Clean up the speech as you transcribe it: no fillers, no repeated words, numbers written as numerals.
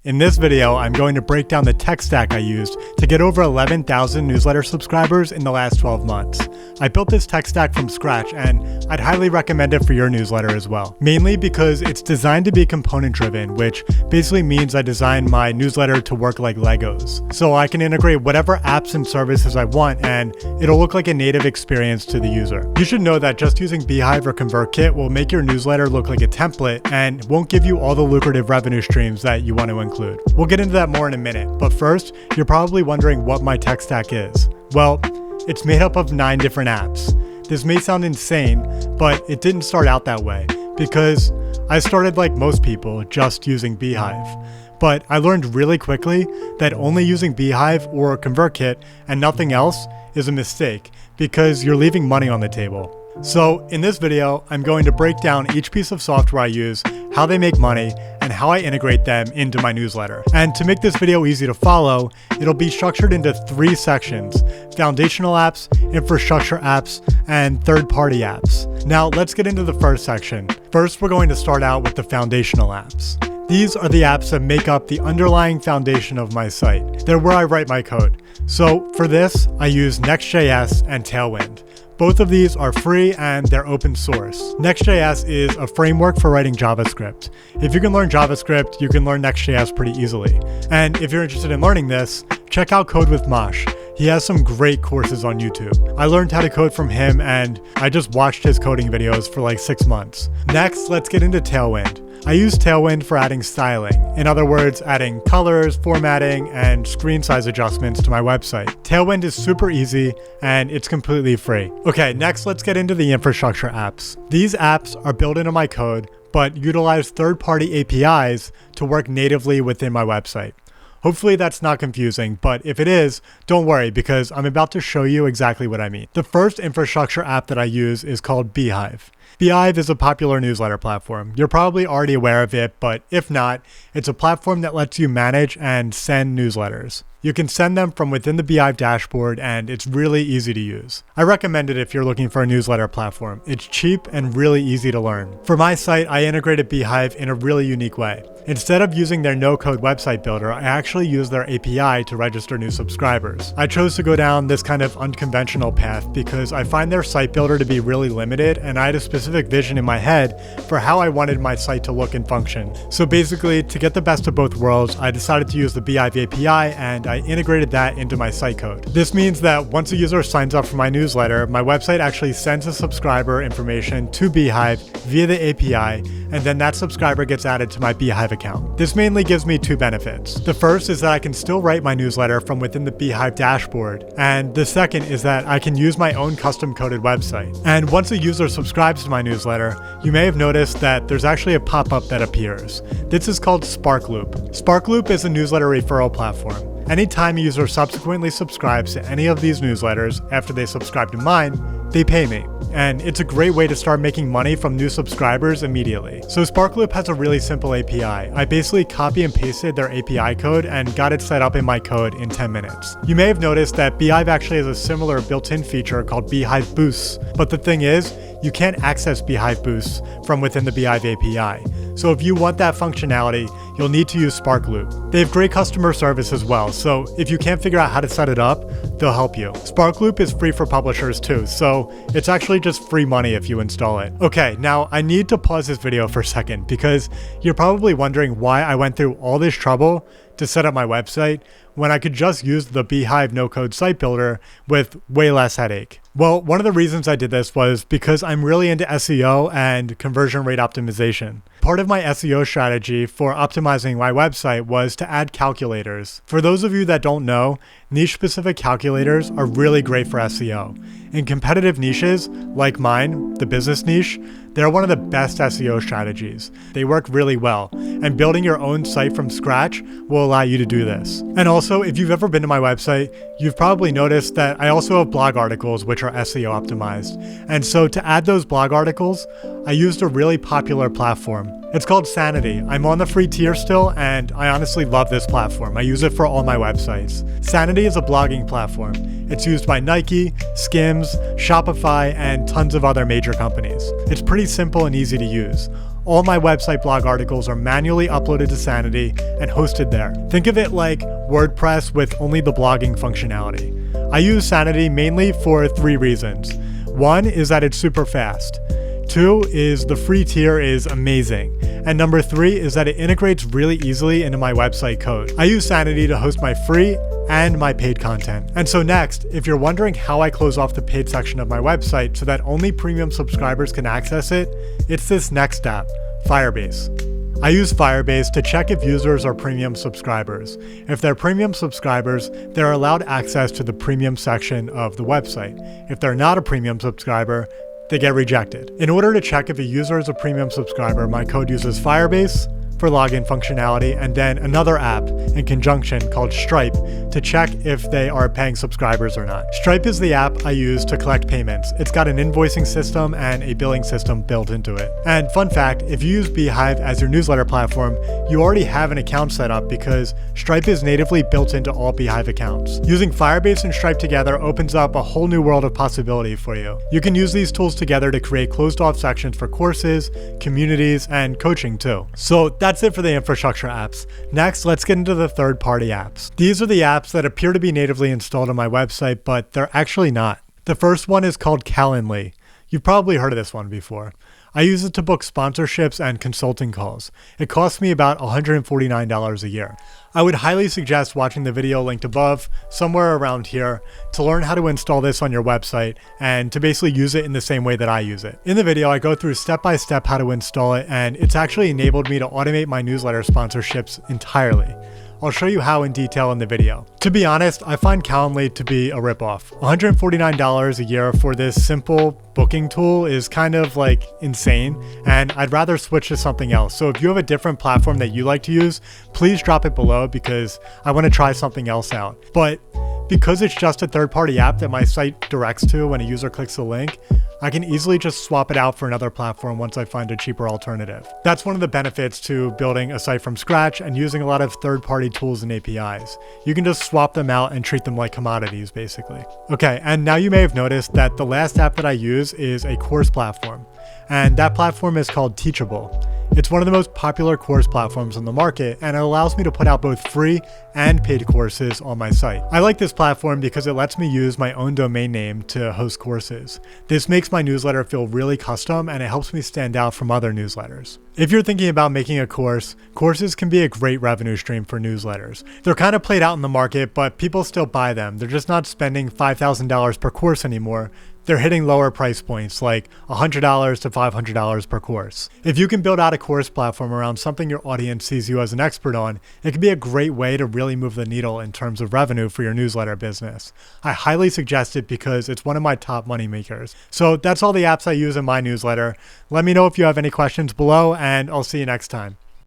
In this video, I'm going to break down the tech stack I used to get over 11,000 newsletter subscribers in the last 12 months. I built this tech stack from scratch, and I'd highly recommend it for your newsletter as well. Mainly because it's designed to be component driven, which basically means I designed my newsletter to work like Legos. So I can integrate whatever apps and services I want, and it'll look like a native experience to the user. You should know that just using Beehive or ConvertKit will make your newsletter look like a template and won't give you all the lucrative revenue streams that you want to include. We'll get into that more in a minute, but first, you're probably wondering what my tech stack is. Well, it's made up of 9 different apps. This may sound insane, but it didn't start out that way, because I started like most people, just using Beehive. But I learned really quickly that only using Beehive or ConvertKit and nothing else is a mistake, because you're leaving money on the table. So in this video, I'm going to break down each piece of software I use, how they make money, and how I integrate them into my newsletter. And to make this video easy to follow, it'll be structured into 3 sections: foundational apps, infrastructure apps, and third-party apps. Now let's get into the first section. First, we're going to start out with the foundational apps. These are the apps that make up the underlying foundation of my site. They're where I write my code. So for this, I use Next.js and Tailwind. Both of these are free and they're open source. Next.js is a framework for writing JavaScript. If you can learn JavaScript, you can learn Next.js pretty easily. And if you're interested in learning this, check out Code with Mosh. He has some great courses on YouTube. I learned how to code from him, and I just watched his coding videos for like 6 months. Next, let's get into Tailwind. I use Tailwind for adding styling. In other words, adding colors, formatting, and screen size adjustments to my website. Tailwind is super easy, and it's completely free. Okay, next let's get into the infrastructure apps. These apps are built into my code, but utilize third-party APIs to work natively within my website. Hopefully that's not confusing, but if it is, don't worry, because I'm about to show you exactly what I mean. The first infrastructure app that I use is called Beehive. Beehive is a popular newsletter platform. You're probably already aware of it, but if not, it's a platform that lets you manage and send newsletters. You can send them from within the Beehive dashboard, and it's really easy to use. I recommend it if you're looking for a newsletter platform. It's cheap and really easy to learn. For my site, I integrated Beehive in a really unique way. Instead of using their no-code website builder, I actually use their API to register new subscribers. I chose to go down this kind of unconventional path because I find their site builder to be really limited, and I had a specific vision in my head for how I wanted my site to look and function. So basically, to get the best of both worlds, I decided to use the Beehive API, and I integrated that into my site code. This means that once a user signs up for my newsletter, my website actually sends the subscriber information to Beehive via the API, and then that subscriber gets added to my Beehive account. This mainly gives me 2 benefits. The first is that I can still write my newsletter from within the Beehive dashboard, and the second is that I can use my own custom coded website. And once a user subscribes to my newsletter, you may have noticed that there's actually a pop-up that appears. This is called SparkLoop. SparkLoop is a newsletter referral platform. Anytime a user subsequently subscribes to any of these newsletters after they subscribe to mine, they pay me. And it's a great way to start making money from new subscribers immediately. So SparkLoop has a really simple API. I basically copy and pasted their API code and got it set up in my code in 10 minutes. You may have noticed that Beehive actually has a similar built-in feature called Beehive Boosts, but the thing is, you can't access Beehive Boosts from within the Beehive API. So if you want that functionality, you'll need to use SparkLoop. They have great customer service as well, so if you can't figure out how to set it up, they'll help you. SparkLoop is free for publishers too, so it's actually just free money if you install it. Okay, now I need to pause this video for a second because you're probably wondering why I went through all this trouble to set up my website when I could just use the Beehive no-code site builder with way less headache. Well, one of the reasons I did this was because I'm really into SEO and conversion rate optimization. Part of my SEO strategy for optimizing my website was to add calculators. For those of you that don't know, niche-specific calculators are really great for SEO. In competitive niches, like mine, the business niche, they're one of the best SEO strategies. They work really well, and building your own site from scratch will allow you to do this. And also, if you've ever been to my website, you've probably noticed that I also have blog articles which are SEO optimized. And so to add those blog articles, I used a really popular platform. It's called Sanity. I'm on the free tier still, and I honestly love this platform. I use it for all my websites. Sanity is a blogging platform. It's used by Nike, Skims, Shopify, and tons of other major companies. It's pretty simple and easy to use. All my website blog articles are manually uploaded to Sanity and hosted there. Think of it like WordPress with only the blogging functionality. I use Sanity mainly for 3 reasons. 1 is that it's super fast. 2 is the free tier is amazing. And number 3 is that it integrates really easily into my website code. I use Sanity to host my free and my paid content. And so next, if you're wondering how I close off the paid section of my website so that only premium subscribers can access it, it's this next app, Firebase. I use Firebase to check if users are premium subscribers. If they're premium subscribers, they're allowed access to the premium section of the website. If they're not a premium subscriber, they get rejected. In order to check if a user is a premium subscriber, my code uses Firebase for login functionality and then another app in conjunction called Stripe to check if they are paying subscribers or not. Stripe is the app I use to collect payments. It's got an invoicing system and a billing system built into it. And fun fact, if you use Beehive as your newsletter platform, you already have an account set up because Stripe is natively built into all Beehive accounts. Using Firebase and Stripe together opens up a whole new world of possibility for you. You can use these tools together to create closed off sections for courses, communities, and coaching too. So that's it for the infrastructure apps. Next, let's get into the third-party apps. These are the apps that appear to be natively installed on my website, but they're actually not. The first one is called Calendly. You've probably heard of this one before. I use it to book sponsorships and consulting calls. It costs me about $149 a year. I would highly suggest watching the video linked above, somewhere around here, to learn how to install this on your website and to basically use it in the same way that I use it. In the video, I go through step-by-step how to install it, and it's actually enabled me to automate my newsletter sponsorships entirely. I'll show you how in detail in the video. To be honest, I find Calendly to be a ripoff. $149 a year for this simple booking tool is kind of like insane, and I'd rather switch to something else. So if you have a different platform that you like to use, please drop it below because I want to try something else out. But because it's just a third-party app that my site directs to when a user clicks the link, I can easily just swap it out for another platform once I find a cheaper alternative. That's one of the benefits to building a site from scratch and using a lot of third-party tools and APIs. You can just swap them out and treat them like commodities, basically. Okay, and now you may have noticed that the last app that I use is a course platform, and that platform is called Teachable. It's one of the most popular course platforms on the market, and it allows me to put out both free and paid courses on my site. I like this platform because it lets me use my own domain name to host courses. This makes my newsletter feel really custom, and it helps me stand out from other newsletters. If you're thinking about making a course, courses can be a great revenue stream for newsletters. They're kind of played out in the market, but people still buy them. They're just not spending $5,000 per course anymore. They're hitting lower price points like $100 to $500 per course. If you can build out a course platform around something your audience sees you as an expert on, it can be a great way to really move the needle in terms of revenue for your newsletter business. I highly suggest it because it's one of my top money makers. So that's all the apps I use in my newsletter. Let me know if you have any questions below, and I'll see you next time.